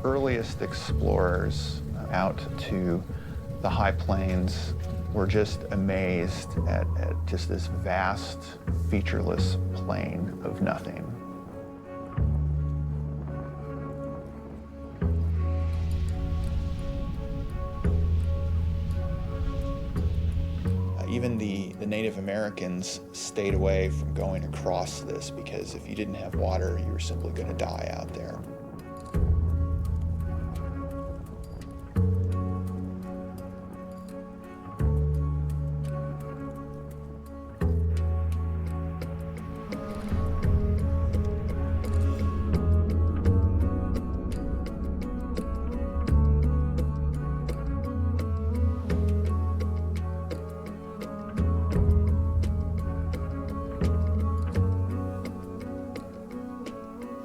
earliest explorers out to the high plains were just amazed at just this vast, featureless plain of nothing. Even the Native Americans stayed away from going across this because if you didn't have water, you were simply going to die out there.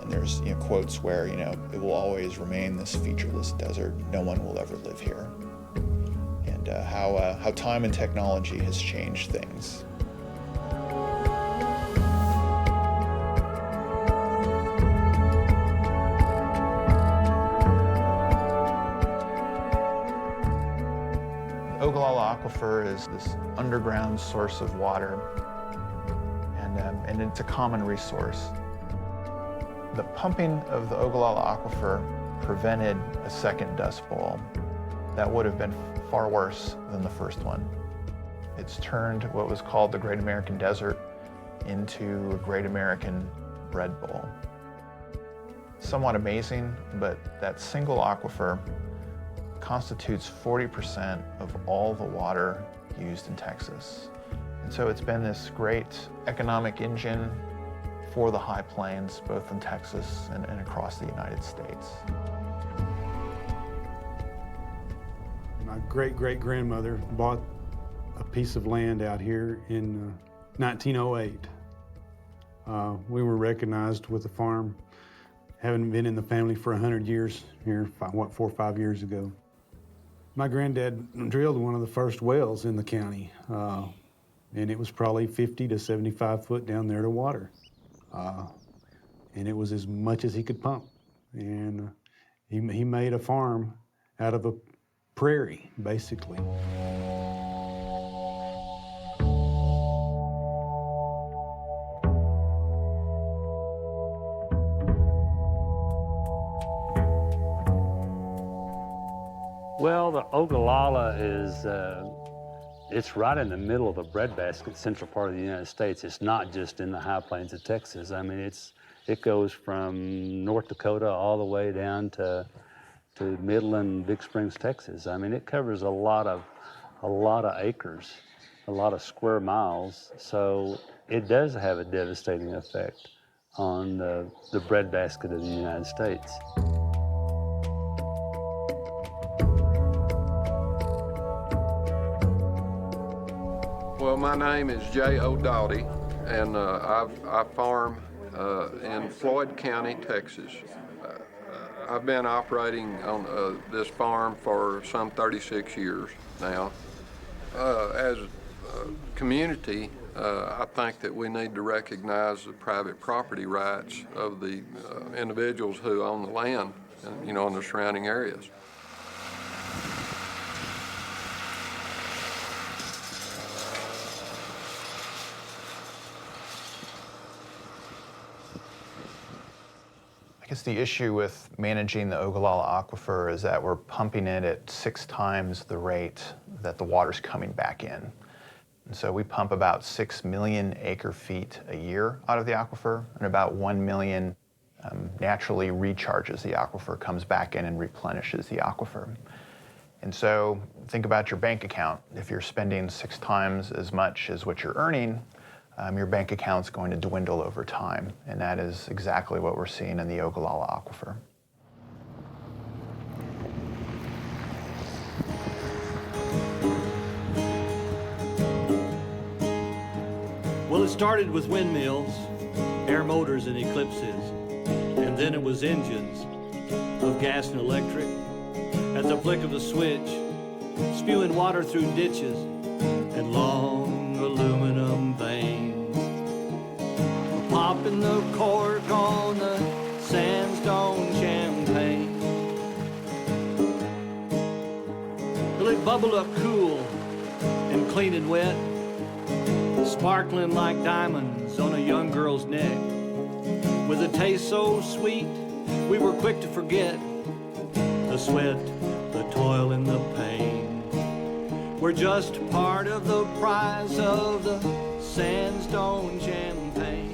There's quotes where, it will always remain this featureless desert. No one will ever live here. And how time and technology has changed things. The Ogallala Aquifer is this underground source of water, and it's a common resource. The pumping of the Ogallala Aquifer prevented a second Dust Bowl. That would have been far worse than the first one. It's turned what was called the Great American Desert into a Great American Bread Bowl. Somewhat amazing, but that single aquifer constitutes 40% of all the water used in Texas. And so it's been this great economic engine for the high plains, both in Texas and across the United States. My great-great-grandmother bought a piece of land out here in 1908. We were recognized with the farm, having been in the family for 100 years here, 4 or 5 years ago. My granddad drilled one of the first wells in the county, and it was probably 50 to 75 foot down there to water. And it was as much as he could pump. And he made a farm out of a prairie, basically. Well, the Ogallala is, it's right in the middle of the breadbasket, central part of the United States. It's not just in the high plains of Texas. I mean, it goes from North Dakota all the way down to Midland, Big Springs, Texas. I mean, it covers a lot of acres, a lot of square miles. So it does have a devastating effect on the breadbasket of the United States. Well, my name is J.O. Doughty, and I farm in Floyd County, Texas. I've been operating on this farm for some 36 years now. As a community, I think that we need to recognize the private property rights of the individuals who own the land, in the surrounding areas. I guess the issue with managing the Ogallala Aquifer is that we're pumping it at 6 times the rate that the water's coming back in. And so we pump about 6 million acre-feet a year out of the aquifer, and about 1 million naturally recharges the aquifer, comes back in and replenishes the aquifer. And so think about your bank account. If you're spending 6 times as much as what you're earning, your bank account's going to dwindle over time, and that is exactly what we're seeing in the Ogallala Aquifer. Well, it started with windmills, air motors and eclipses, and then it was engines of gas and electric. At the flick of a switch, spewing water through ditches and long aluminum veins. Popping the cork on the sandstone champagne. bubble up cool and clean and wet, sparkling like diamonds on a young girl's neck. With a taste so sweet, we were quick to forget the sweat, the toil, and the pain. We're just part of the prize of the sandstone champagne.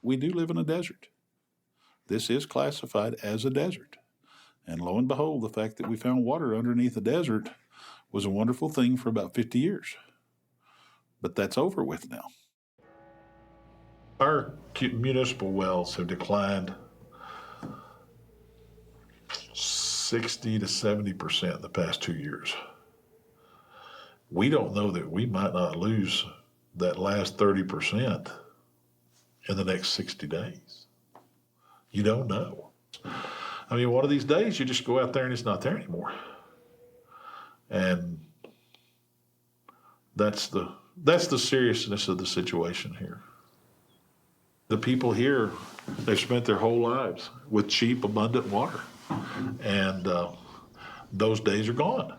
We do live in a desert. This is classified as a desert. And lo and behold, the fact that we found water underneath the desert was a wonderful thing for about 50 years. But that's over with now. Our municipal wells have declined 60 to 70% in the past 2 years. We don't know that we might not lose that last 30% in the next 60 days. You don't know. I mean, one of these days you just go out there and it's not there anymore. And that's the seriousness of the situation here. The people here, they've spent their whole lives with cheap, abundant water. And those days are gone.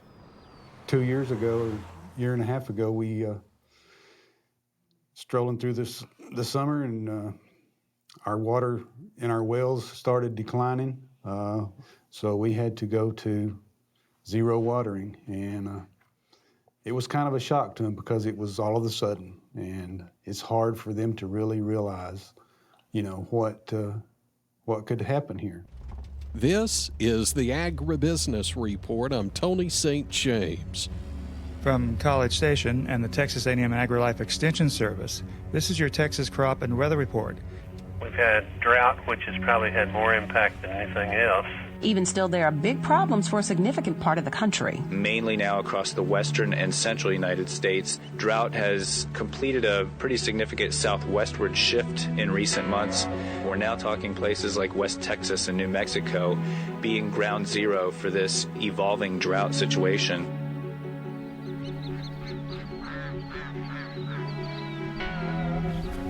2 years ago, a year and a half ago, we strolling through the summer, and our water in our wells started declining. So we had to go to zero watering, and it was kind of a shock to them because it was all of a sudden, and it's hard for them to really realize, you know, what could happen here. This is the Agribusiness Report. I'm Tony St. James. From College Station and the Texas A&M AgriLife Extension Service, this is your Texas Crop and Weather Report. We've had drought, which has probably had more impact than anything else. Even still, there are big problems for a significant part of the country. Mainly now across the western and central United States, drought has completed a pretty significant southwestward shift in recent months. We're now talking places like West Texas and New Mexico being ground zero for this evolving drought situation.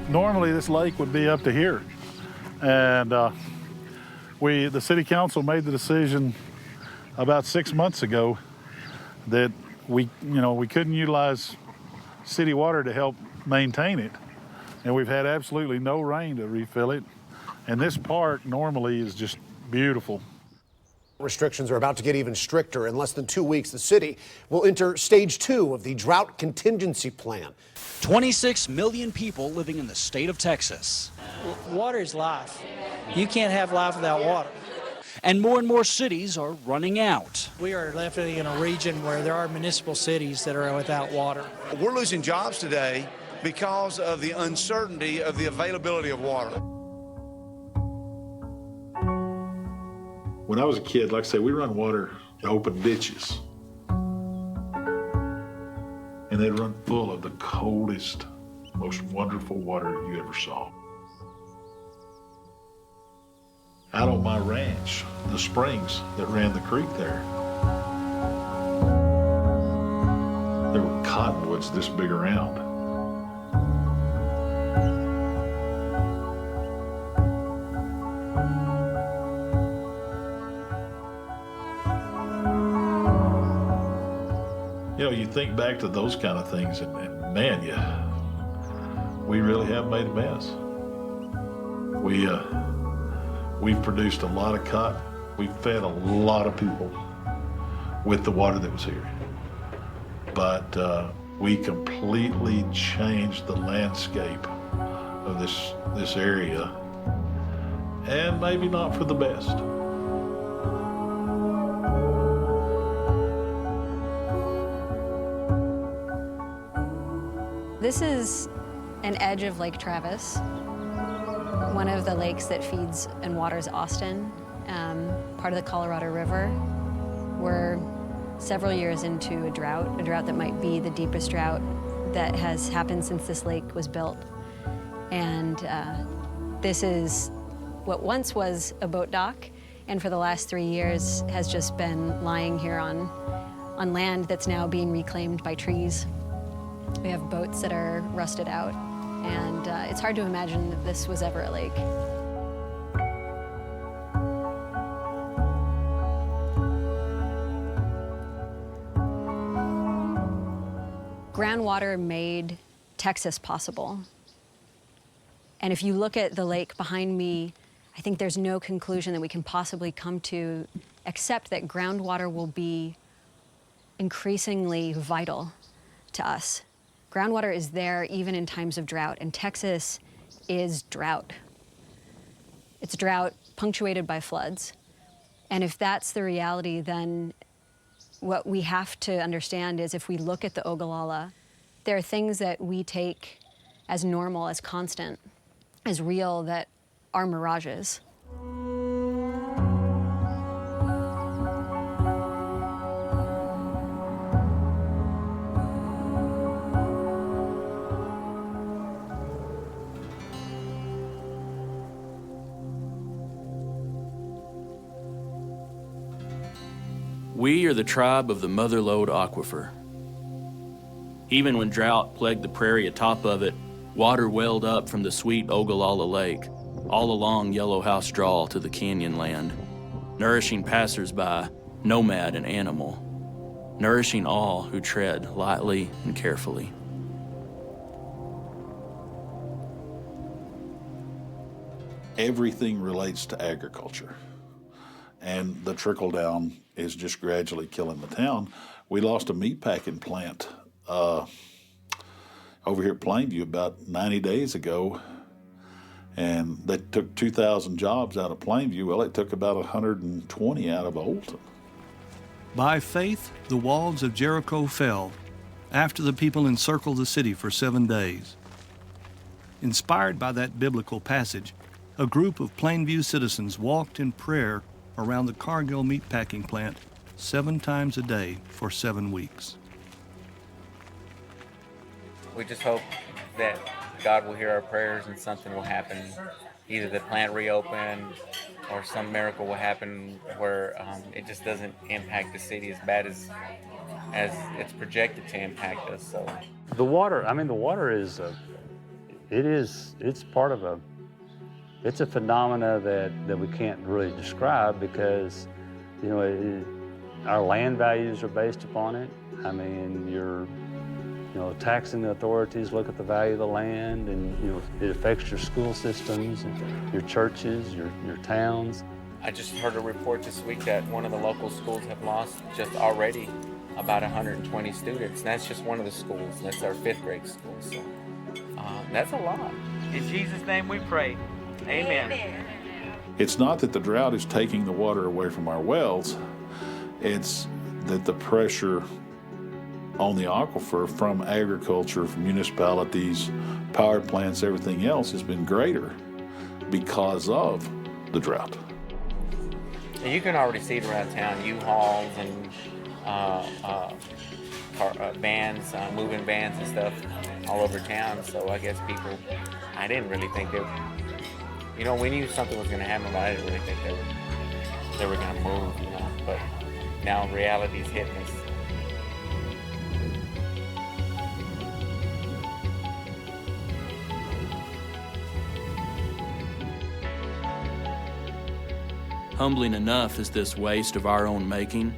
Normally this lake would be up to here. And the city council made the decision about 6 months ago that we couldn't utilize city water to help maintain it. And we've had absolutely no rain to refill it. And this park normally is just beautiful. Restrictions are about to get even stricter. In less than 2 weeks, the city will enter stage 2 of the drought contingency plan. 26 million people living in the state of Texas. Water is life. You can't have life without water. And more cities are running out. We are living in a region where there are municipal cities that are without water. We're losing jobs today because of the uncertainty of the availability of water. When I was a kid, like I say, we run water in open ditches. And they'd run full of the coldest, most wonderful water you ever saw. Out on my ranch, the springs that ran the creek there were cottonwoods this big around. You know, you think back to those kind of things, and man, we really have made a mess. We've produced a lot of cotton. We've fed a lot of people with the water that was here. But we completely changed the landscape of this area, and maybe not for the best. This is an edge of Lake Travis, one of the lakes that feeds and waters Austin, part of the Colorado River. We're several years into a drought that might be the deepest drought that has happened since this lake was built. And this is what once was a boat dock, and for the last 3 years has just been lying here on land that's now being reclaimed by trees. We have boats that are rusted out, and it's hard to imagine that this was ever a lake. Groundwater made Texas possible. And if you look at the lake behind me, I think there's no conclusion that we can possibly come to except that groundwater will be increasingly vital to us. Groundwater is there even in times of drought, and Texas is drought. It's drought punctuated by floods. And if that's the reality, then what we have to understand is if we look at the Ogallala, there are things that we take as normal, as constant, as real, that are mirages. We are the tribe of the Mother Lode Aquifer. Even when drought plagued the prairie atop of it, water welled up from the sweet Ogallala Lake, all along Yellow House Draw to the canyon land, nourishing passers-by, nomad and animal, nourishing all who tread lightly and carefully. Everything relates to agriculture, and the trickle down is just gradually killing the town. We lost a meatpacking plant over here at Plainview about 90 days ago, and they took 2,000 jobs out of Plainview. Well, it took about 120 out of Olton. By faith, the walls of Jericho fell after the people encircled the city for 7 days. Inspired by that biblical passage, a group of Plainview citizens walked in prayer around the Cargill meatpacking plant 7 times a day for 7 weeks. We just hope that God will hear our prayers and something will happen. Either the plant reopen or some miracle will happen where it just doesn't impact the city as bad as it's projected to impact us. So the water, the water is, it's part of it's a phenomena that we can't really describe because, our land values are based upon it. Taxing authorities look at the value of the land, and it affects your school systems, and your churches, your towns. I just heard a report this week that one of the local schools have lost just already about 120 students. And that's just one of the schools. That's our 5th grade school. So that's a lot. In Jesus' name we pray. Amen. It's not that the drought is taking the water away from our wells. It's that the pressure on the aquifer from agriculture, from municipalities, power plants, everything else has been greater because of the drought. You can already see it around town, U-Hauls and vans, moving vans and stuff all over town. So I guess people, I didn't really think they, we knew something was going to happen, but I didn't really think they were going to move, But now reality's hitting us. Humbling enough is this waste of our own making.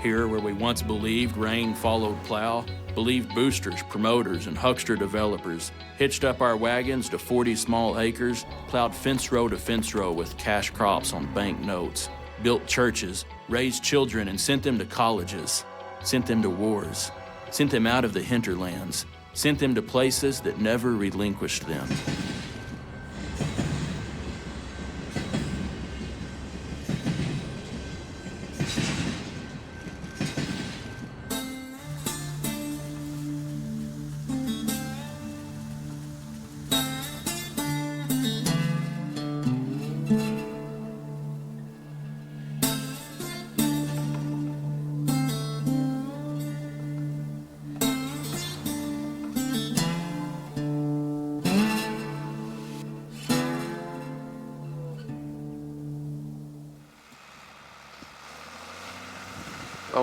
Here where we once believed rain followed plow, believed boosters, promoters, and huckster developers hitched up our wagons to 40 small acres, plowed fence row to fence row with cash crops on bank notes, built churches, raised children and sent them to colleges, sent them to wars, sent them out of the hinterlands, sent them to places that never relinquished them.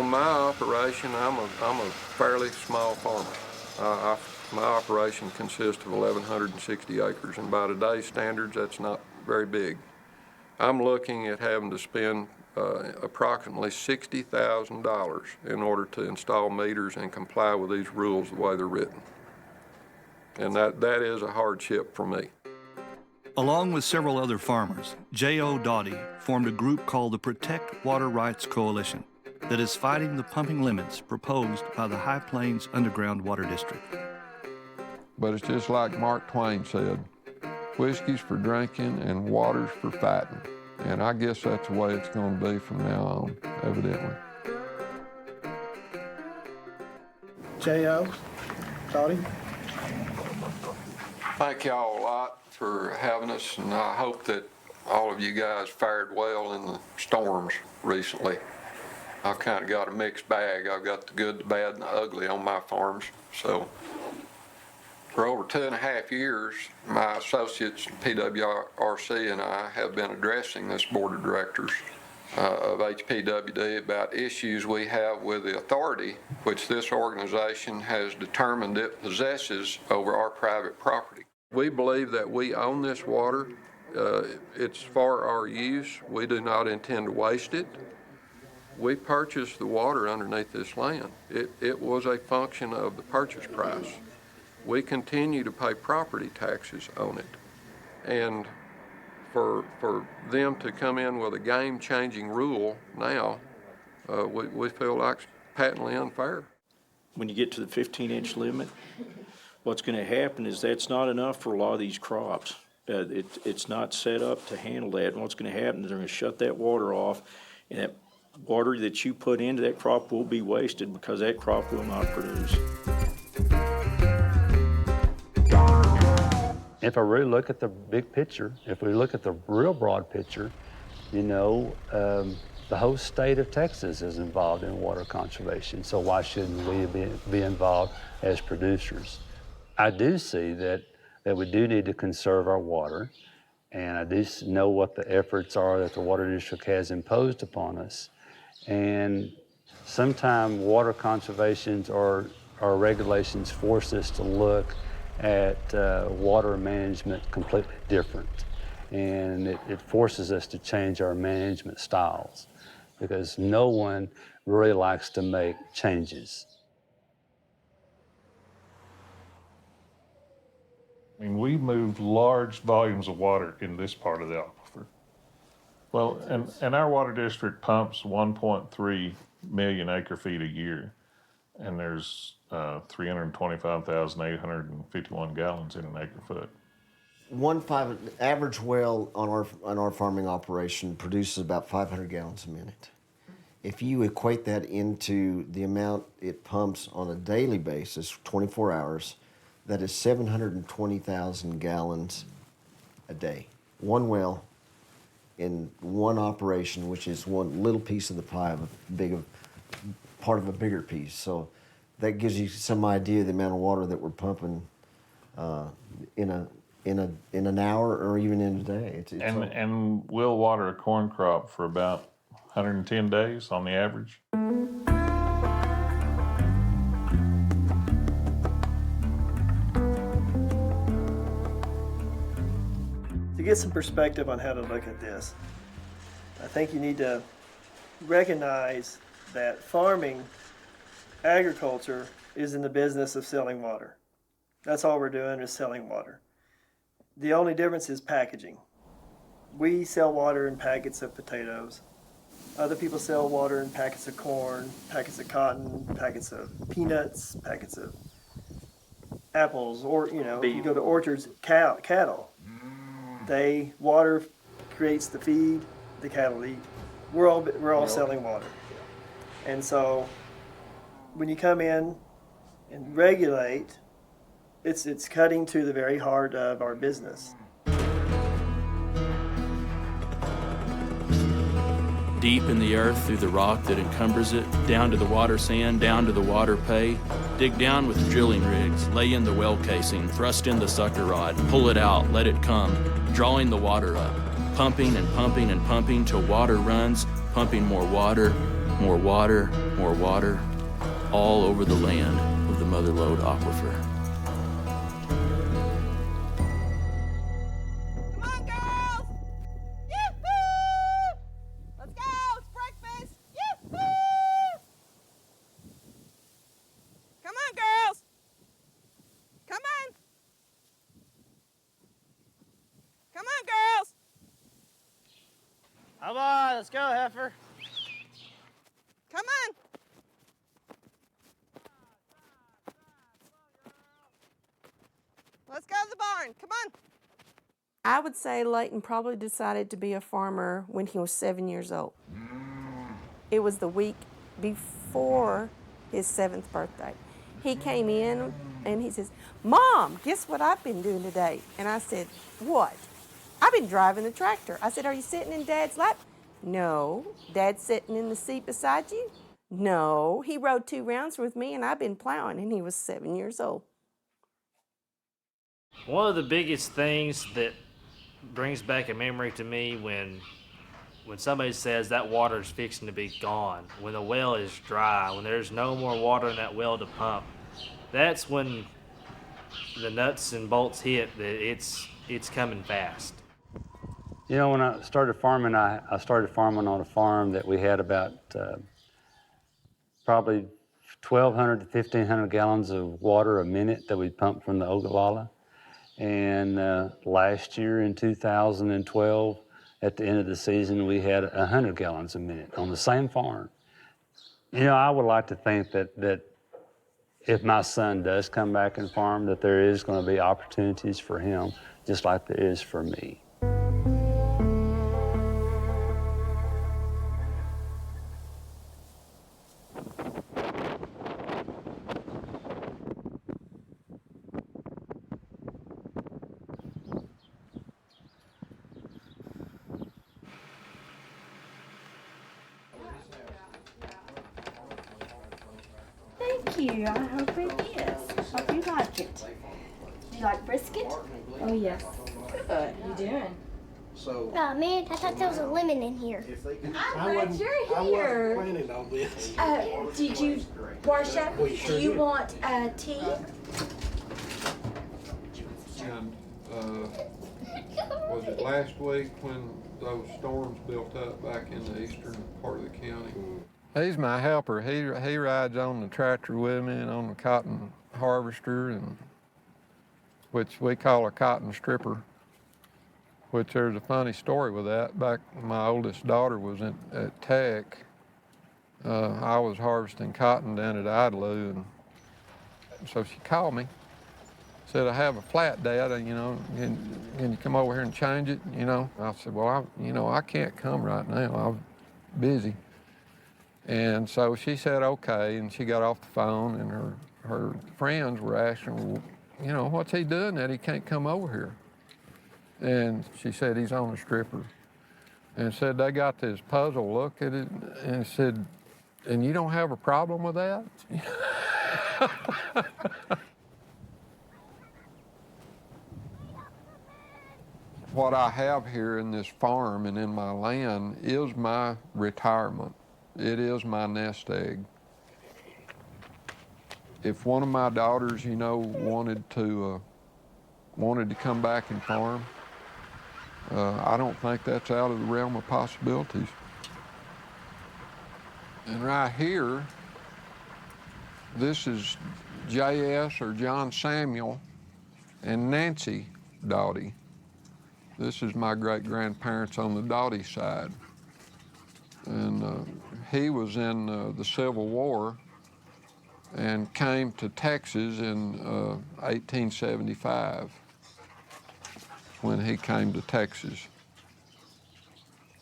On my operation, I'm a fairly small farmer. My operation consists of 1,160 acres, and by today's standards, that's not very big. I'm looking at having to spend approximately $60,000 in order to install meters and comply with these rules the way they're written. And that is a hardship for me. Along with several other farmers, J.O. Doughty formed a group called the Protect Water Rights Coalition that is fighting the pumping limits proposed by the High Plains Underground Water District. But it's just like Mark Twain said, whiskey's for drinking and water's for fighting. And I guess that's the way it's going to be from now on, evidently. J.O. Doughty. Thank y'all a lot for having us, and I hope that all of you guys fared well in the storms recently. I've kind of got a mixed bag. I've got the good, the bad, and the ugly on my farms. So for over 2.5 years, my associates in PWRC and I have been addressing this board of directors of HPWD about issues we have with the authority which this organization has determined it possesses over our private property. We believe that we own this water. It's for our use. We do not intend to waste it. We purchased the water underneath this land. It was a function of the purchase price. We continue to pay property taxes on it. And for them to come in with a game-changing rule now, we feel like it's patently unfair. When you get to the 15-inch limit, what's going to happen is that's not enough for a lot of these crops. It's not set up to handle that. And what's going to happen is they're going to shut that water off, and that water that you put into that crop will be wasted because that crop will not produce. If I really look at the big picture, if we look at the real broad picture, you know, the whole state of Texas is involved in water conservation, so why shouldn't we be involved as producers? I do see that we do need to conserve our water, and I do know what the efforts are that the Water District has imposed upon us. And sometimes water conservations or regulations force us to look at water management completely different. And it forces us to change our management styles because no one really likes to make changes. I mean, we moved large volumes of water in this part of the aquifer. Well, and our water district pumps 1.3 million acre feet a year, and there's 325,851 gallons in an acre foot. Average well on our farming operation produces about 500 gallons a minute. If you equate that into the amount it pumps on a daily basis, 24 hours, that is 720,000 gallons a day. One well in one operation, which is one little piece of the pie of part of a bigger piece. So that gives you some idea of the amount of water that we're pumping in an hour or even in a day. And we'll water a corn crop for about 110 days on the average. To get some perspective on how to look at this, I think you need to recognize that farming, agriculture, is in the business of selling water. That's all we're doing is selling water. The only difference is packaging. We sell water in packets of potatoes. Other people sell water in packets of corn, packets of cotton, packets of peanuts, packets of apples, or, you know, if you go to orchards, cattle. Water creates the feed, the cattle eat. We're all selling water. And so when you come in and regulate, it's cutting to the very heart of our business. Deep in the earth, through the rock that encumbers it, down to the water sand, down to the water pay. Dig down with drilling rigs, lay in the well casing, thrust in the sucker rod, pull it out, let it come, drawing the water up, pumping and pumping and pumping till water runs, pumping more water, more water, all over the land of the Mother Lode Aquifer. Come on, let's go, heifer. Come on. Let's go to the barn. Come on. I would say Leighton probably decided to be a farmer when he was 7 years old. It was the week before his 7th birthday. He came in and he says, "Mom, guess what I've been doing today?" And I said, "What?" "I've been driving the tractor." I said, "Are you sitting in Dad's lap?" "No." "Dad's sitting in the seat beside you?" "No." He rode 2 rounds with me and I've been plowing, and he was 7 years old. One of the biggest things that brings back a memory to me when somebody says that water is fixing to be gone, when the well is dry, when there's no more water in that well to pump, that's when the nuts and bolts hit that it's coming fast. You know, when I started farming, I started farming on a farm that we had about probably 1,200 to 1,500 gallons of water a minute that we pumped from the Ogallala. And last year in 2012, at the end of the season, we had 100 gallons a minute on the same farm. You know, I would like to think that if my son does come back and farm, that there is going to be opportunities for him, just like there is for me. Thank you. I hope it is. Hope you like it. Do you like brisket? Oh, yes. Good. You doing? Oh man, I thought there was a lemon in here. I'm glad you're here. Planning on this. Did you wash up? Do you want tea? And was it last week when those storms built up back in the eastern part of the county? He's my helper. He rides on the tractor with me and on the cotton harvester, and which we call a cotton stripper. Which there's a funny story with that. Back when my oldest daughter was at Tech, I was harvesting cotton down at Idalou, and so she called me, said, "I have a flat, Dad, you know, can you come over here and change it, you know?" I said, "Well, I can't come right now, I'm busy." And so she said, okay, and she got off the phone, and her friends were asking, "Well, you know, what's he doing that he can't come over here?" And she said, "He's on a stripper." And said they got this puzzled look at it, and said, "And you don't have a problem with that?" What I have here in this farm and in my land is my retirement. It is my nest egg. If one of my daughters, you know, wanted to come back and farm, I don't think that's out of the realm of possibilities. And right here, this is J.S. or John Samuel and Nancy Doughty. This is my great-grandparents on the Doughty side. And he was in the Civil War and came to Texas in 1875 when he came to Texas.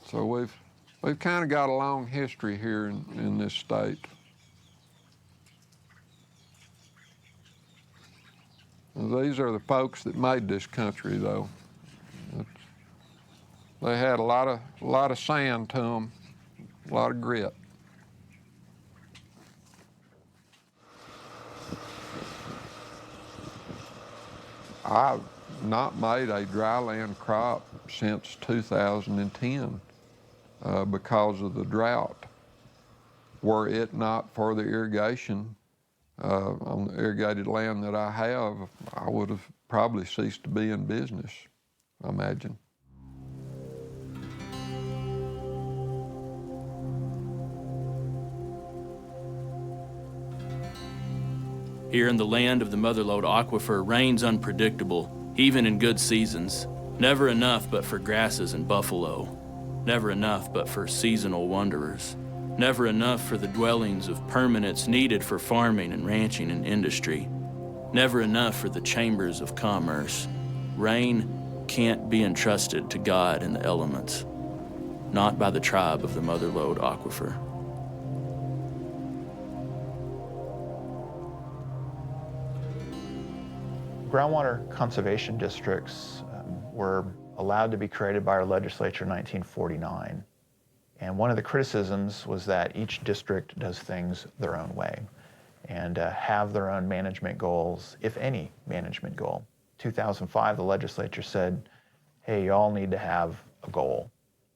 So we've kind of got a long history here in this state. These are the folks that made this country, though. They had a lot of sand to them, a lot of grit. I've not made a dryland crop since 2010 because of the drought. Were it not for the irrigation on the irrigated land that I have, I would have probably ceased to be in business, I imagine. Here in the land of the Motherlode Aquifer, rain's unpredictable, even in good seasons. Never enough but for grasses and buffalo. Never enough but for seasonal wanderers. Never enough for the dwellings of permanents needed for farming and ranching and industry. Never enough for the chambers of commerce. Rain can't be entrusted to God and the elements, not by the tribe of the Motherlode Aquifer. Groundwater conservation districts were allowed to be created by our legislature in 1949. And one of the criticisms was that each district does things their own way and have their own management goals, if any management goal. 2005, the legislature said, hey, you all need to have a goal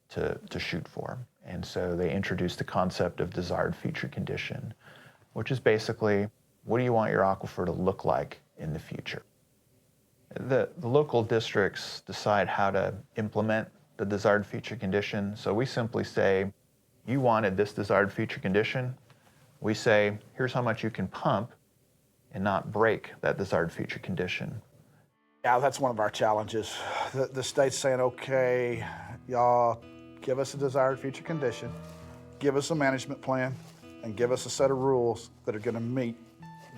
to shoot for. And so they introduced the concept of desired future condition, which is basically, what do you want your aquifer to look like in the future? The local districts decide how to implement the desired future condition. So we simply say, you wanted this desired future condition. We say, here's how much you can pump and not break that desired future condition. Yeah, that's one of our challenges. The state's saying, okay, y'all give us a desired future condition, give us a management plan, and give us a set of rules that are gonna meet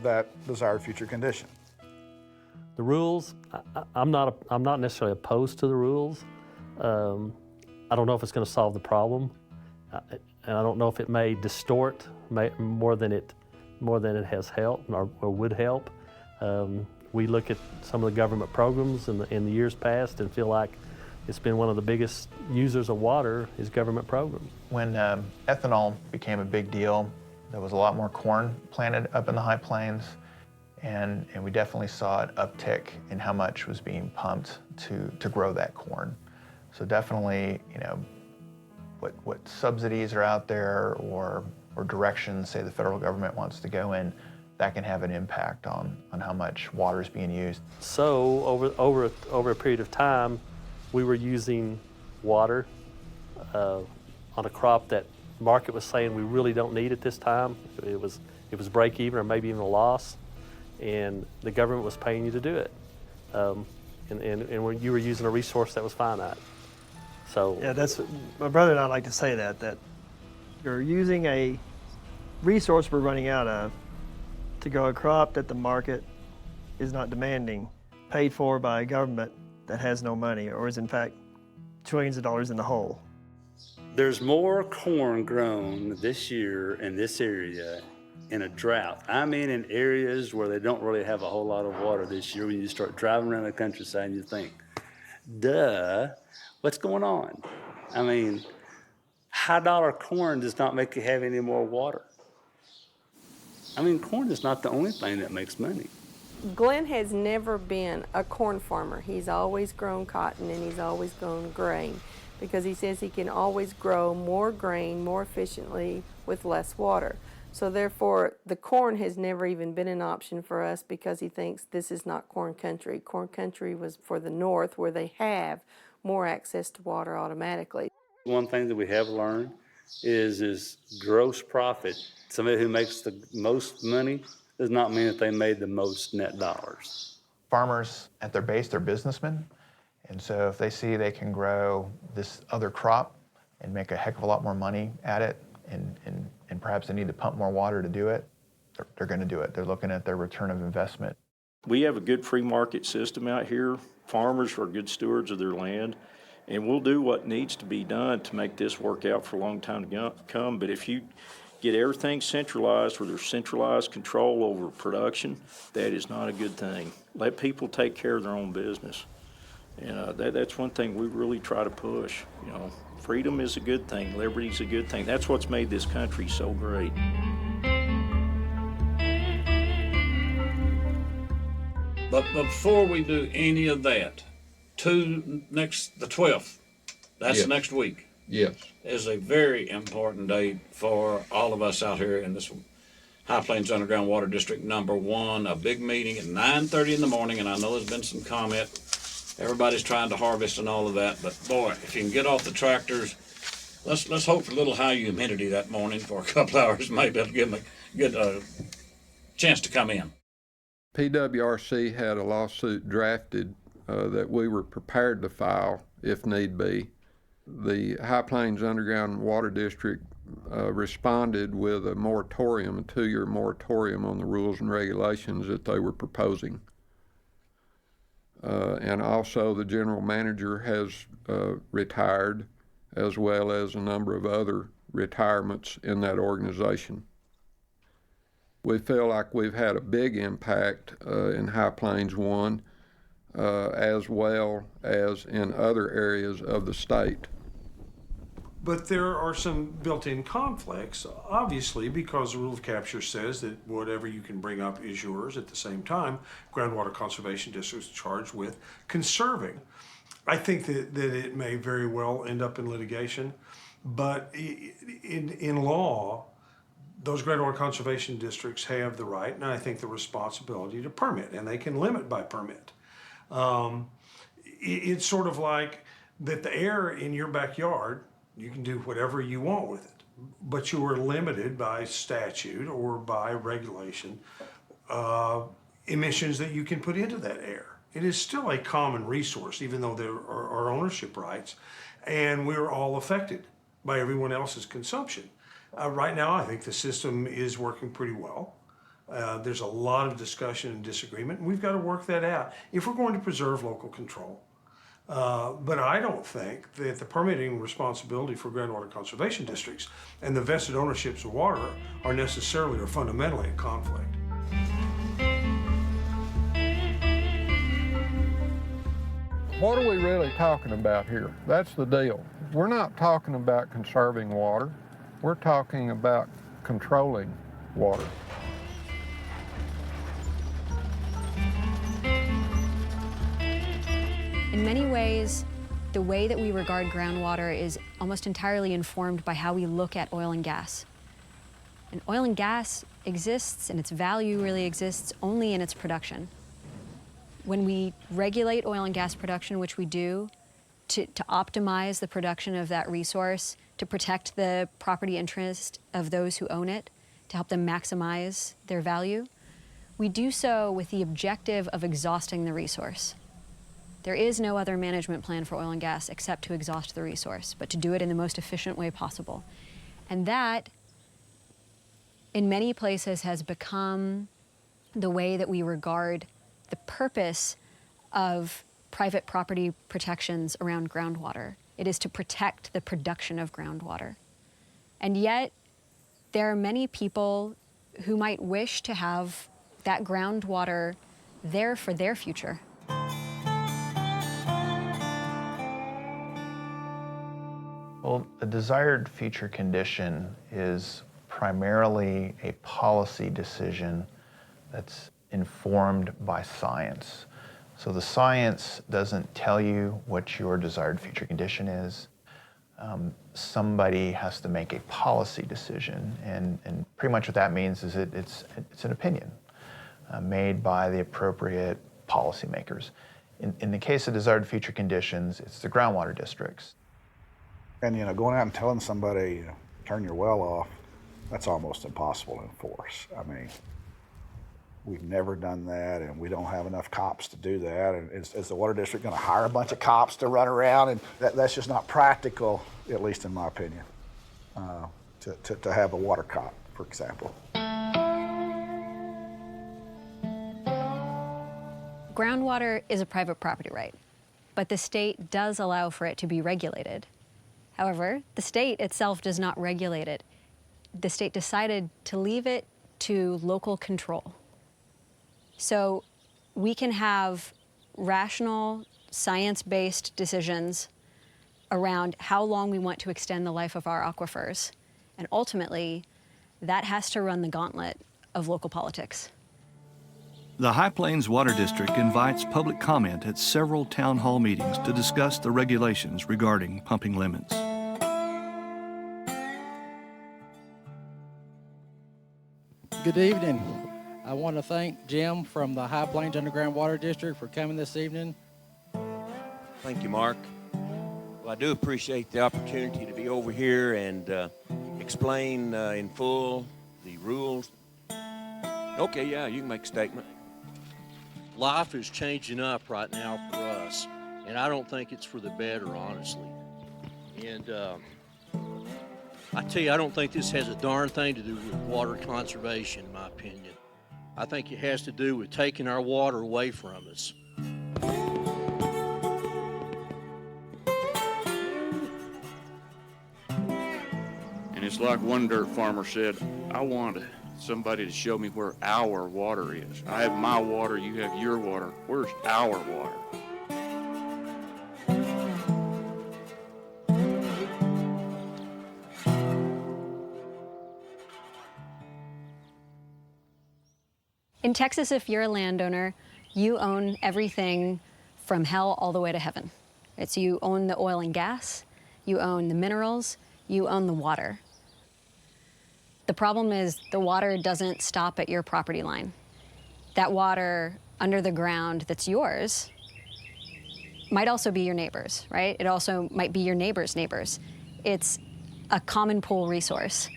that desired future condition. The rules, I'm not necessarily opposed to the rules. I don't know if it's going to solve the problem, and I don't know if it may distort more than it has helped or would help. We look at some of the government programs in the years past and feel like it's been one of the biggest users of water is government programs. When ethanol became a big deal, there was a lot more corn planted up in the high plains. And we definitely saw an uptick in how much was being pumped to grow that corn. So definitely, you know, what subsidies are out there or directions, say the federal government wants to go in, that can have an impact on how much water is being used. So over a period of time, we were using water on a crop that market was saying we really don't need at this time. It was break even or maybe even a loss. And the government was paying you to do it. And when you were using a resource that was finite. So yeah, that's my brother and I like to say that you're using a resource we're running out of to grow a crop that the market is not demanding, paid for by a government that has no money or is in fact trillions of dollars in the hole. There's more corn grown this year in this area in a drought. I mean in areas where they don't really have a whole lot of water this year. When you start driving around the countryside and you think, duh, what's going on? I mean, high dollar corn does not make you have any more water. I mean, corn is not the only thing that makes money. Glenn has never been a corn farmer. He's always grown cotton and he's always grown grain because he says he can always grow more grain more efficiently with less water. So therefore, the corn has never even been an option for us because he thinks this is not corn country. Corn country was for the north where they have more access to water automatically. One thing that we have learned is gross profit. Somebody who makes the most money does not mean that they made the most net dollars. Farmers, at their base, they're businessmen. And so if they see they can grow this other crop and make a heck of a lot more money at it, and perhaps they need to pump more water to do it, they're going to do it. They're looking at their return of investment. We have a good free market system out here. Farmers are good stewards of their land, and we'll do what needs to be done to make this work out for a long time to come. But if you get everything centralized where there's centralized control over production, that is not a good thing. Let people take care of their own business. And that's one thing we really try to push. You know, freedom is a good thing. Liberty is a good thing. That's what's made this country so great. But before we do any of that, the 12th, that's Yes. next week. Yes. is a very important date for all of us out here in this High Plains Underground Water District Number 1, a big meeting at 9:30 in the morning, and I know there's been some comment. Everybody's trying to harvest and all of that, but boy, if you can get off the tractors, let's hope for a little high humidity that morning for a couple hours, maybe it'll give them a good chance to come in. PWRC had a lawsuit drafted that we were prepared to file if need be. The High Plains Underground Water District responded with a moratorium, a 2-year moratorium on the rules and regulations that they were proposing. And also the general manager has retired, as well as a number of other retirements in that organization. We feel like we've had a big impact in High Plains 1, as well as in other areas of the state. But there are some built-in conflicts, obviously, because the rule of capture says that whatever you can bring up is yours. At the same time, Groundwater Conservation District is charged with conserving. I think that it may very well end up in litigation, but in law, those groundwater conservation districts have the right, and I think the responsibility, to permit, and they can limit by permit. It's sort of like that the air in your backyard, you can do whatever you want with it, but you are limited by statute or by regulation emissions that you can put into that air. It is still a common resource, even though there are ownership rights, and we're all affected by everyone else's consumption. Right now, I think the system is working pretty well. There's a lot of discussion and disagreement, and we've got to work that out if we're going to preserve local control. But I don't think that the permitting responsibility for groundwater conservation districts and the vested ownerships of water are necessarily or fundamentally in conflict. What are we really talking about here? That's the deal. We're not talking about conserving water. We're talking about controlling water. In many ways, the way that we regard groundwater is almost entirely informed by how we look at oil and gas. And oil and gas exists, and its value really exists only in its production. When we regulate oil and gas production, which we do, to optimize the production of that resource, to protect the property interest of those who own it, to help them maximize their value, we do so with the objective of exhausting the resource. There is no other management plan for oil and gas except to exhaust the resource, but to do it in the most efficient way possible. And that, in many places, has become the way that we regard the purpose of private property protections around groundwater. It is to protect the production of groundwater. And yet, there are many people who might wish to have that groundwater there for their future. Well, a desired future condition is primarily a policy decision that's informed by science. So the science doesn't tell you what your desired future condition is. Somebody has to make a policy decision, and pretty much what that means is it's an opinion made by the appropriate policymakers. In the case of desired future conditions, it's the groundwater districts. And, going out and telling somebody, turn your well off, that's almost impossible to enforce. I mean, we've never done that, and we don't have enough cops to do that. And is the water district going to hire a bunch of cops to run around? And that's just not practical, at least in my opinion, to have a water cop, for example. Groundwater is a private property right, but the state does allow for it to be regulated. However, the state itself does not regulate it. The state decided to leave it to local control. So we can have rational, science-based decisions around how long we want to extend the life of our aquifers. And ultimately, that has to run the gauntlet of local politics. The High Plains Water District invites public comment at several town hall meetings to discuss the regulations regarding pumping limits. Good evening. I want to thank Jim from the High Plains Underground Water District for coming this evening. Thank you, Mark. Well, I do appreciate the opportunity to be over here and explain in full the rules. Okay, yeah, you can make a statement. Life is changing up right now for us, and I don't think it's for the better, honestly. And I tell you, I don't think this has a darn thing to do with water conservation, in my opinion. I think it has to do with taking our water away from us. And it's like one dirt farmer said, I want somebody to show me where our water is. I have my water, you have your water. Where's our water? In Texas, if you're a landowner, you own everything from hell all the way to heaven. It's you own the oil and gas, you own the minerals, you own the water. The problem is the water doesn't stop at your property line. That water under the ground that's yours might also be your neighbor's, right? It also might be your neighbor's neighbors. It's a common pool resource.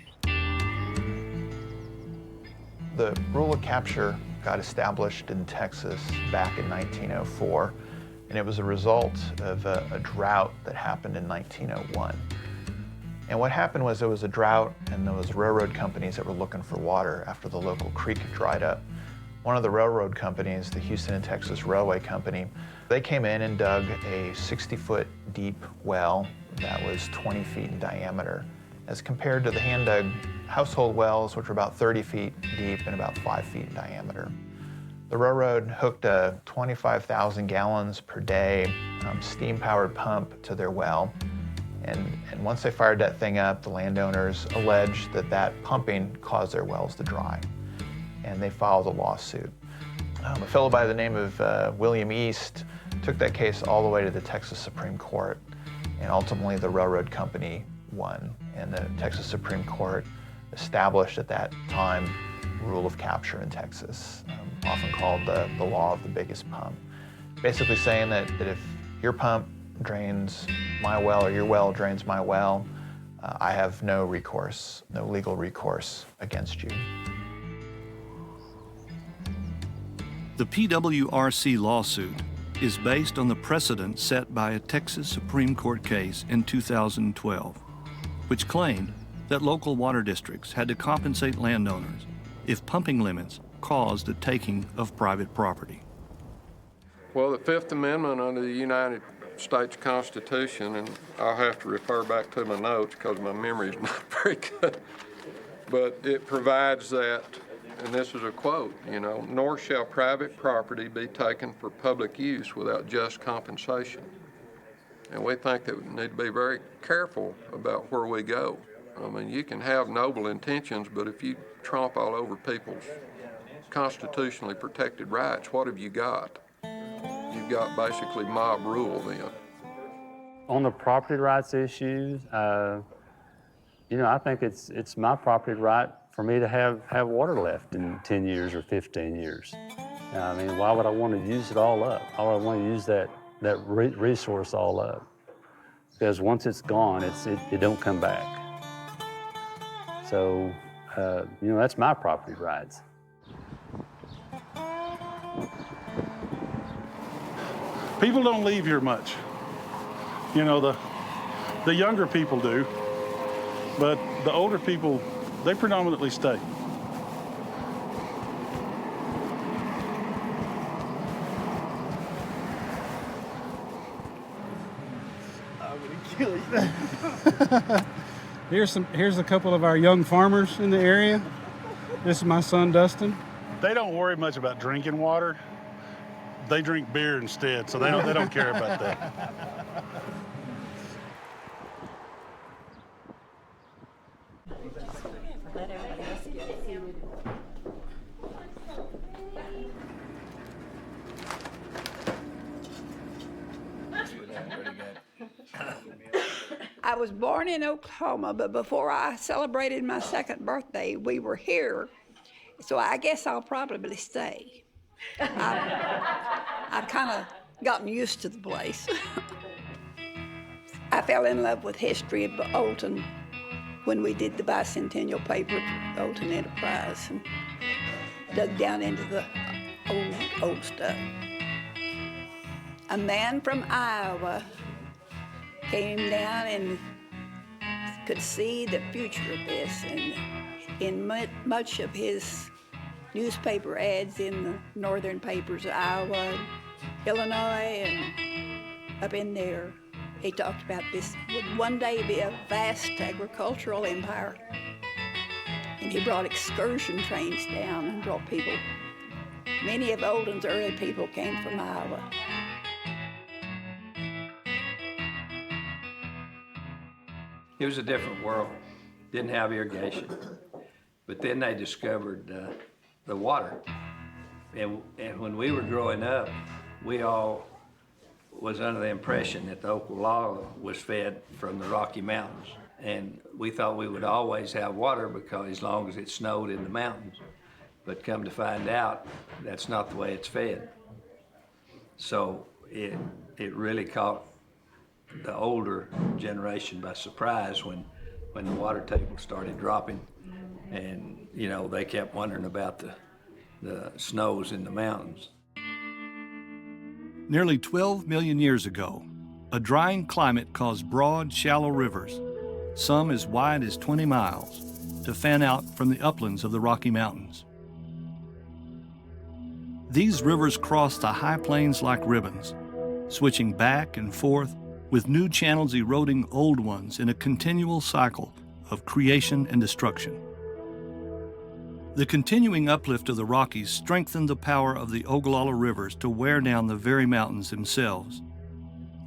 The rule of capture got established in Texas back in 1904, and it was a result of a drought that happened in 1901. And what happened was there was a drought, and there was railroad companies that were looking for water after the local creek had dried up. One of the railroad companies, the Houston and Texas Railway Company, they came in and dug a 60-foot deep well that was 20 feet in diameter, as compared to the hand-dug household wells, which were about 30 feet deep and about 5 feet in diameter. The railroad hooked a 25,000 gallons per day steam-powered pump to their well. And once they fired that thing up, the landowners alleged that that pumping caused their wells to dry. And they filed a lawsuit. A fellow by the name of William East took that case all the way to the Texas Supreme Court. And ultimately, the railroad company won. And the Texas Supreme Court established at that time rule of capture in Texas, often called the law of the biggest pump. Basically saying that if your pump drains my well or your well drains my well, I have no recourse, no legal recourse against you. The PWRC lawsuit is based on the precedent set by a Texas Supreme Court case in 2012, which claimed that local water districts had to compensate landowners if pumping limits caused the taking of private property. Well, the Fifth Amendment under the United States Constitution, and I'll have to refer back to my notes because my memory is not very good, but it provides that, and this is a quote, nor shall private property be taken for public use without just compensation. And we think that we need to be very careful about where we go. I mean, you can have noble intentions, but if you tromp all over people's constitutionally protected rights, what have you got? You've got basically mob rule then. On the property rights issues, I think it's my property right for me to have water left in 10 years or 15 years. I mean, why would I want to use it all up? Why would I want to use that resource all up? Because once it's gone, it don't come back. So, that's my property rights. People don't leave here much. The younger people do, but the older people, they predominantly stay. Here's a couple of our young farmers in the area. This is my son, Dustin. They don't worry much about drinking water. They drink beer instead, so they don't care about that. I was born in Oklahoma, but before I celebrated my second birthday, we were here. So I guess I'll probably stay. I've kind of gotten used to the place. I fell in love with history of Olton when we did the bicentennial paper for Olton Enterprise and dug down into the old stuff. A man from Iowa came down and could see the future of this, and in much of his newspaper ads in the northern papers of Iowa, Illinois, and up in there, he talked about this would one day be a vast agricultural empire. And he brought excursion trains down and brought people. Many of Olden's early people came from Iowa. It was a different world. Didn't have irrigation. But then they discovered the water. And when we were growing up, we all was under the impression that the Ogallala was fed from the Rocky Mountains. And we thought we would always have water because as long as it snowed in the mountains. But come to find out, that's not the way it's fed. So it really caught the older generation by surprise when the water table started dropping. And, you know, they kept wondering about the snows in the mountains. Nearly 12 million years ago, a drying climate caused broad, shallow rivers, some as wide as 20 miles, to fan out from the uplands of the Rocky Mountains. These rivers crossed the high plains like ribbons, switching back and forth with new channels eroding old ones in a continual cycle of creation and destruction. The continuing uplift of the Rockies strengthened the power of the Ogallala rivers to wear down the very mountains themselves.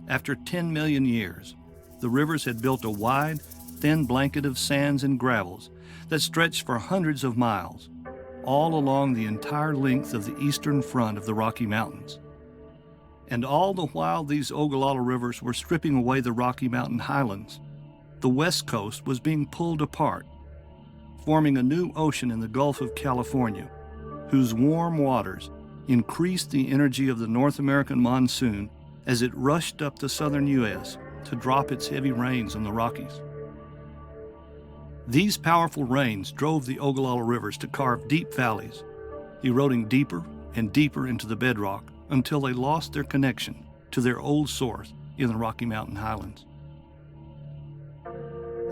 After 10 million years, the rivers had built a wide, thin blanket of sands and gravels that stretched for hundreds of miles, all along the entire length of the eastern front of the Rocky Mountains. And all the while these Ogallala rivers were stripping away the Rocky Mountain highlands, the west coast was being pulled apart, forming a new ocean in the Gulf of California, whose warm waters increased the energy of the North American monsoon as it rushed up the southern U.S. to drop its heavy rains on the Rockies. These powerful rains drove the Ogallala rivers to carve deep valleys, eroding deeper and deeper into the bedrock until they lost their connection to their old source in the Rocky Mountain highlands.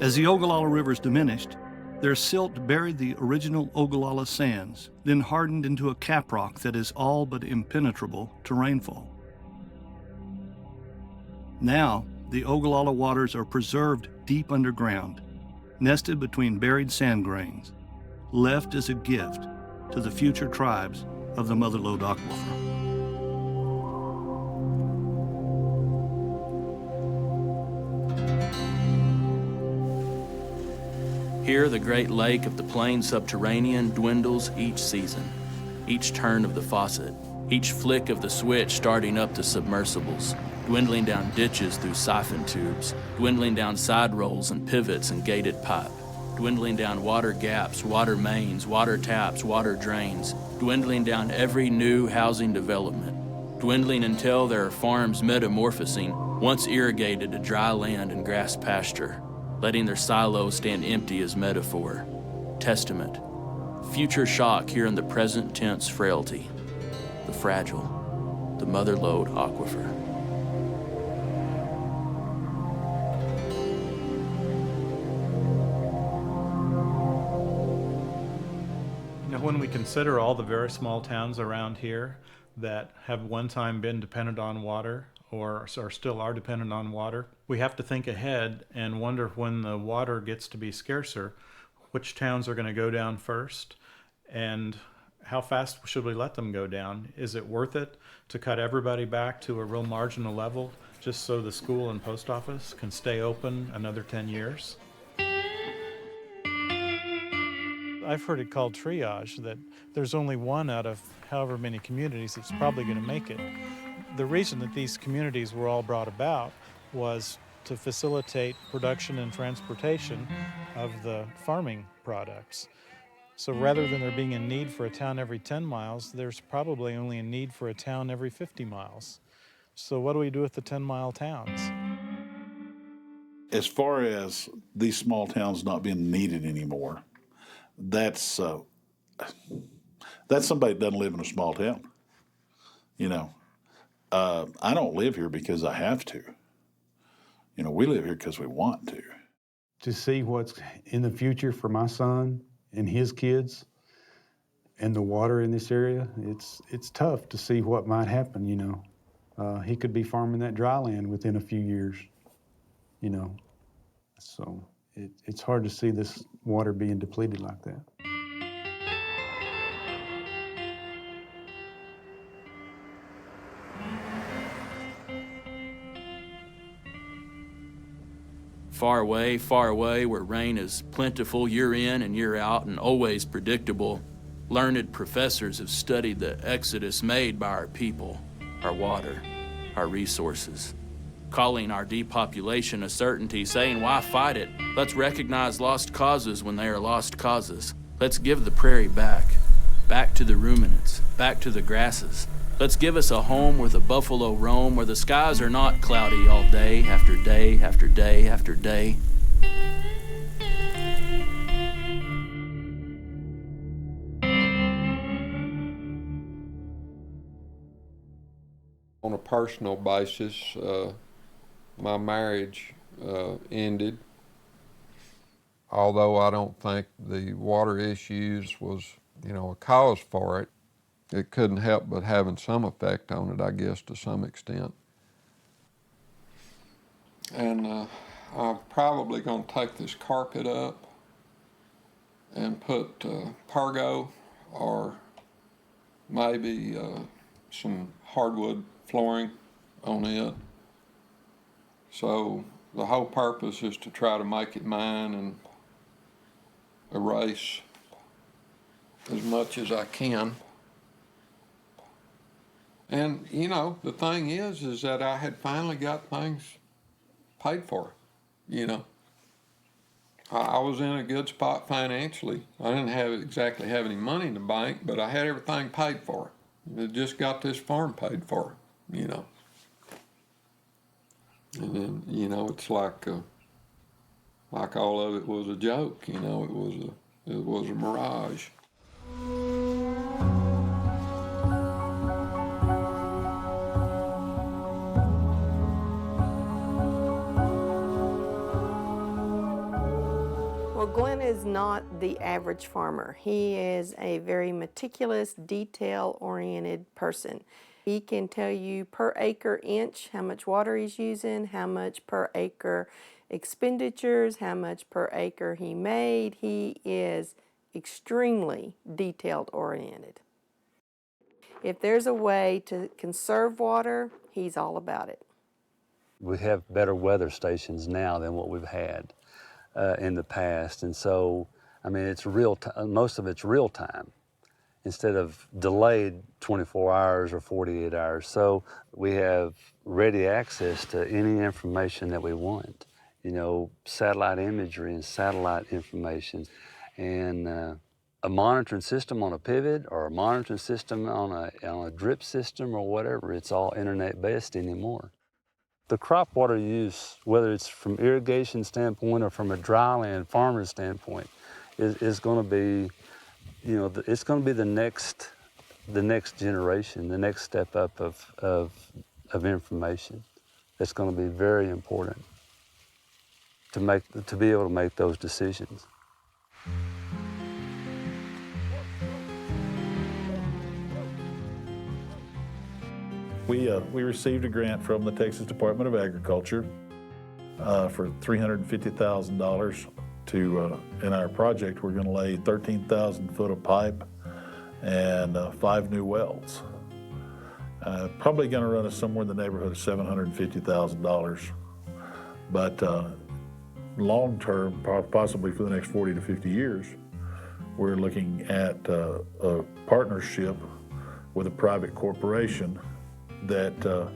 As the Ogallala rivers diminished, their silt buried the original Ogallala sands, then hardened into a caprock that is all but impenetrable to rainfall. Now, the Ogallala waters are preserved deep underground, nested between buried sand grains, left as a gift to the future tribes of the Mother Lode Aquifer. Here, the Great Lake of the Plain Subterranean dwindles each season, each turn of the faucet, each flick of the switch starting up the submersibles, dwindling down ditches through siphon tubes, dwindling down side rolls and pivots and gated pipe, dwindling down water gaps, water mains, water taps, water drains, dwindling down every new housing development, dwindling until there are farms metamorphosing, once irrigated to dry land and grass pasture, letting their silos stand empty as metaphor, testament, future shock here in the present tense frailty, the fragile, the Mother Lode Aquifer. Now, when we consider all the very small towns around here that have one time been dependent on water, or still are dependent on water, we have to think ahead and wonder when the water gets to be scarcer, which towns are going to go down first, and how fast should we let them go down? Is it worth it to cut everybody back to a real marginal level just so the school and post office can stay open another 10 years? I've heard it called triage, that there's only one out of however many communities that's probably going to make it. The reason that these communities were all brought about was to facilitate production and transportation of the farming products. So rather than there being a need for a town every 10 miles, there's probably only a need for a town every 50 miles. So what do we do with the 10-mile towns? As far as these small towns not being needed anymore, that's somebody that doesn't live in a small town. You know, I don't live here because I have to. You know, we live here because we want to. To see what's in the future for my son and his kids and the water in this area, it's tough to see what might happen, you know. He could be farming that dry land within a few years, you know. So it's hard to see this water being depleted like that. Far away, where rain is plentiful year in and year out and always predictable, learned professors have studied the exodus made by our people, our water, our resources, calling our depopulation a certainty, saying, why fight it? Let's recognize lost causes when they are lost causes. Let's give the prairie back to the ruminants, back to the grasses. Let's give us a home where the buffalo roam, where the skies are not cloudy all day after day after day after day. On a personal basis, my marriage ended. Although I don't think the water issues was, you know, a cause for it, it couldn't help but having some effect on it, I guess, to some extent. And I'm probably going to take this carpet up and put Pergo or maybe some hardwood flooring on it. So the whole purpose is to try to make it mine and erase as much as I can. And, you know, the thing is that I had finally got things paid for, you know. I was in a good spot financially. I didn't exactly have any money in the bank, but I had everything paid for. I just got this farm paid for, you know. And then, you know, it's like all of it was a joke, you know. It was a mirage. Well, Glenn is not the average farmer. He is a very meticulous, detail-oriented person. He can tell you per acre inch how much water he's using, how much per acre expenditures, how much per acre he made. He is extremely detailed-oriented. If there's a way to conserve water, he's all about it. We have better weather stations now than what we've had in the past, and so I mean it's real time. Most of it's real time instead of delayed 24 hours or 48 hours. So we have ready access to any information that we want. You know, satellite imagery and satellite information, and a monitoring system on a pivot or a monitoring system on a drip system or whatever. It's all internet-based anymore. The crop water use, whether it's from irrigation standpoint or from a dryland farmer standpoint, is going to be, you know, it's going to be the next generation, the next step up of information. That's going to be very important to be able to make those decisions. We received a grant from the Texas Department of Agriculture for $350,000 to, in our project, we're gonna lay 13,000 foot of pipe and 5 new wells. Probably gonna run us somewhere in the neighborhood of $750,000. But long term, possibly for the next 40 to 50 years, we're looking at a partnership with a private corporation that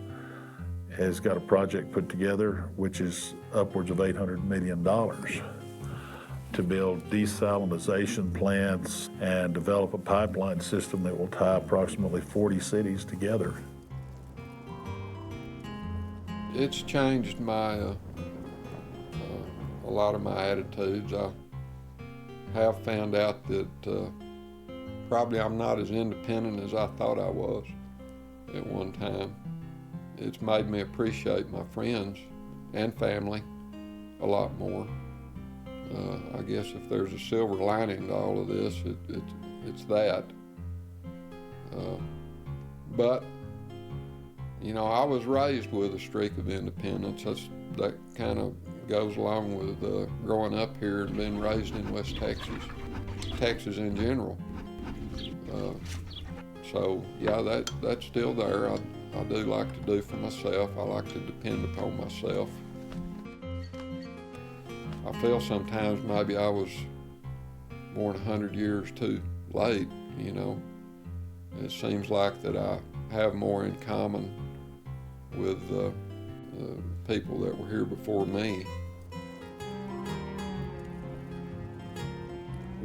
has got a project put together which is upwards of $800 million. to build desalinization plants and develop a pipeline system that will tie approximately 40 cities together. It's changed my a lot of my attitudes. I have found out that probably I'm not as independent as I thought I was at one time. It's made me appreciate my friends and family a lot more. I guess if there's a silver lining to all of this, it's that. But, you know, I was raised with a streak of independence. That kind of goes along with growing up here and being raised in West Texas in general. So, yeah, that's still there. I do like to do for myself. I like to depend upon myself. I feel sometimes maybe I was more than 100 years too late, you know. It seems like that I have more in common with the people that were here before me.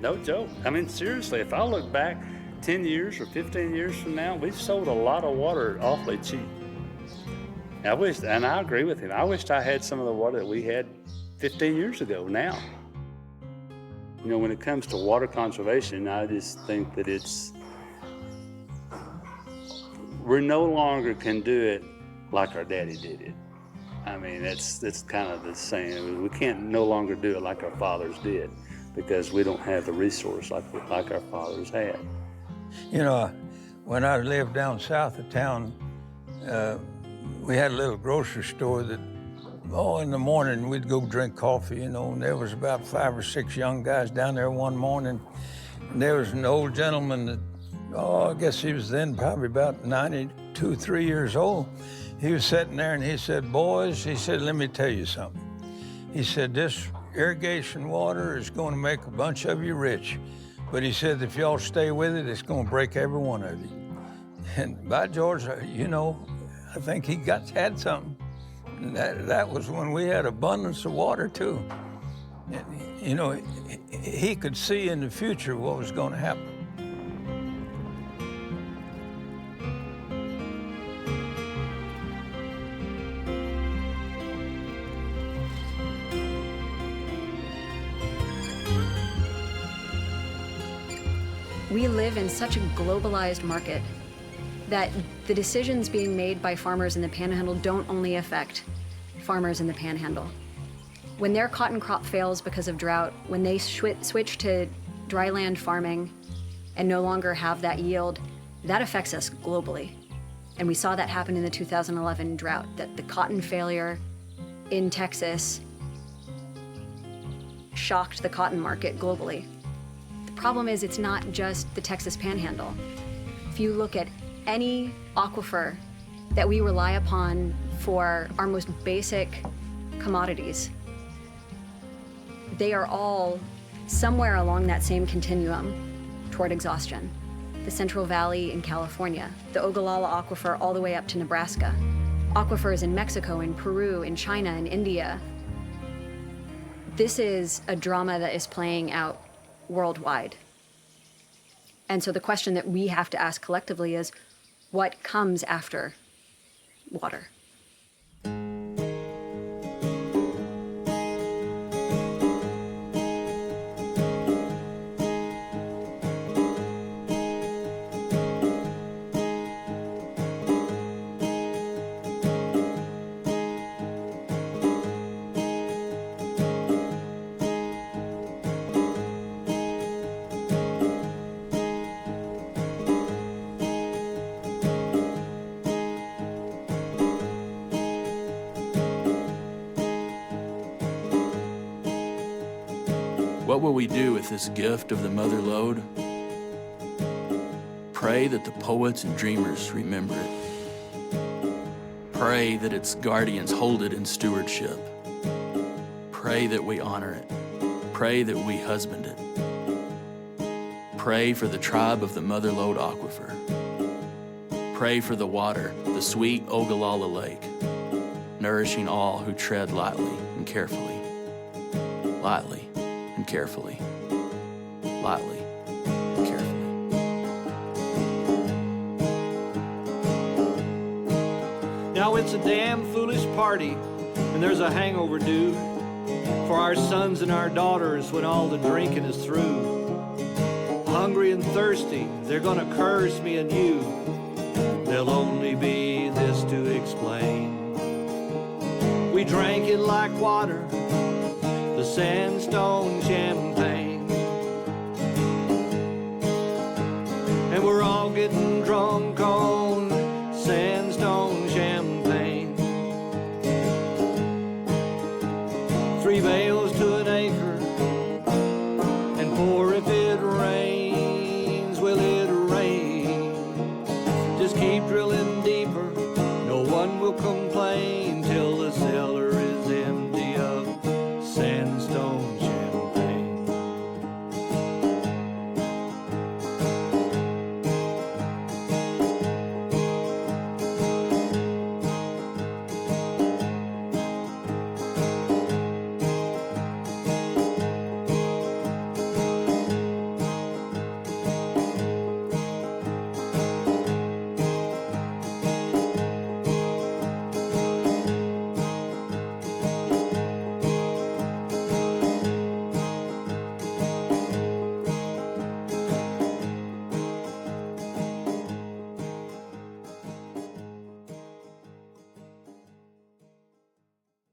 No joke. I mean, seriously, if I look back 10 years or 15 years from now, we've sold a lot of water awfully cheap. And I agree with him. I wished I had some of the water that we had 15 years ago now. You know, when it comes to water conservation, I just think that we no longer can do it like our daddy did it. I mean, that's kind of the saying. We can't no longer do it like our fathers did because we don't have the resource like our fathers had. You know, when I lived down south of town, we had a little grocery store that, in the morning we'd go drink coffee, you know, and there was about 5 or 6 young guys down there one morning. And there was an old gentleman that, I guess he was then probably about 92, 3 years old. He was sitting there and he said, boys, he said, let me tell you something. He said, this irrigation water is going to make a bunch of you rich. But he said, if y'all stay with it, it's going to break every one of you. And by George, you know, I think he had something. And that was when we had abundance of water too. And, you know, he could see in the future what was going to happen. We live in such a globalized market that the decisions being made by farmers in the Panhandle don't only affect farmers in the Panhandle. When their cotton crop fails because of drought, when they switch to dryland farming and no longer have that yield, that affects us globally. And we saw that happen in the 2011 drought, that the cotton failure in Texas shocked the cotton market globally. The problem is it's not just the Texas Panhandle. If you look at any aquifer that we rely upon for our most basic commodities, they are all somewhere along that same continuum toward exhaustion. The Central Valley in California, the Ogallala Aquifer all the way up to Nebraska, aquifers in Mexico, in Peru, in China, in India. This is a drama that is playing out worldwide. And so the question that we have to ask collectively is, what comes after water? What will we do with this gift of the mother lode? Pray that the poets and dreamers remember it. Pray that its guardians hold it in stewardship. Pray that we honor it. Pray that we husband it. Pray for the tribe of the mother lode aquifer. Pray for the water, the sweet Ogallala Lake, nourishing all who tread lightly and carefully. Lightly and carefully, lightly, carefully. Now it's a damn foolish party, and there's a hangover due for our sons and our daughters when all the drinking is through. Hungry and thirsty, they're gonna curse me and you. There'll only be this to explain. We drank it like water, the sandstone champagne. And we're all getting drunk on sandstone champagne. 3 bales to an acre, and pour if it rains, will it rain? Just keep drilling deeper, no one will complain.